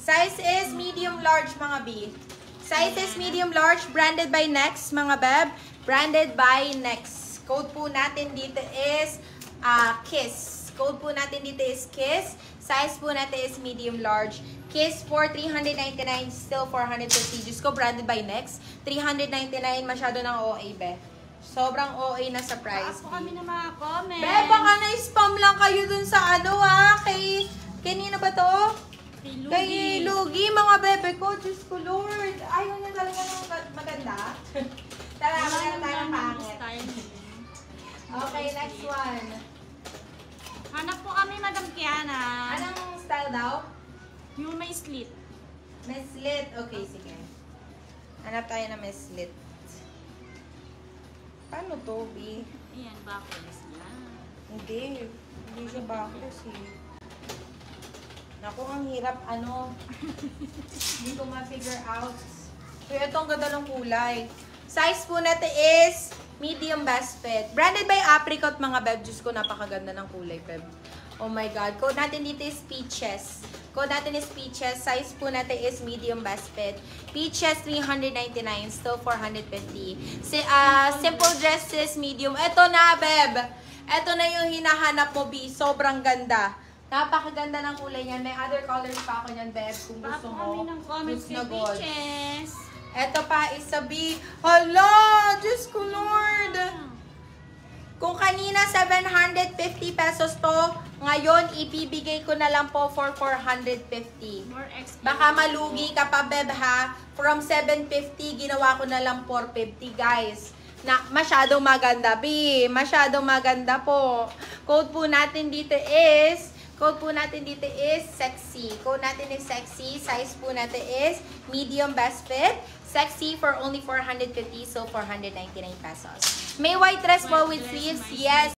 Size is medium large, mga B. Size is medium large, branded by Next, mga beb. Branded by Next. Code po natin dito is KISS. Code po natin dito is KISS. Size po natin is medium large. KISS for 399, still 450. Diyos ko, branded by Next. 399, masyado ng OA, be. Sobrang OA na sa price. Ako kami na mga comments. Be, baka na-spam lang kayo dun sa ano kay... Kanino ba to? Kay Lugi, mga bebe ko. Diyos ko, Lord. Ayaw niya talaga ng maganda. Tara, maganda tayo ng pangit. Okay, next one. Hanap po kami, Madam Kiana. Anong style daw? Yung may slit. May slit. Okay, sige. Hanap tayo na may slit. Paano to, B? Ayan, backless lang. Hindi. Hindi siya backless eh. Naku, ang hirap, ano. Hindi ko ma-figure out. So, ito ang ganda ng kulay. Size po natin is medium best fit. Branded by Apricot, mga beb. Diyos ko, napakaganda ng kulay, beb. Oh my God. Code natin dito is Peaches. Code natin is Peaches. Size po natin is medium best fit. Peaches, 399. Still 450. Simple dresses, medium. Ito na, beb. Ito na yung hinahanap mo, B. Sobrang ganda. Napakaganda ng kulay niyan. May other colors pa ako niyan, beb. Kung gusto mo. Kami ng comments kay Peaches. Ito pa, isa B. Hala! Diyos ko, Lord! Kung kanina 750 pesos to, ngayon ibibigay ko na lang po for 450. More expensive. Baka malugi ka pa, beb, ha? From 750, ginawa ko na lang 450, guys. Na, masyadong maganda, B. Masyadong maganda po. Code po natin dito is sexy. Code natin is sexy. Size po natin is medium best fit. Sexy for only 450, so 499 pesos. May white dress po with sleeves. Yes.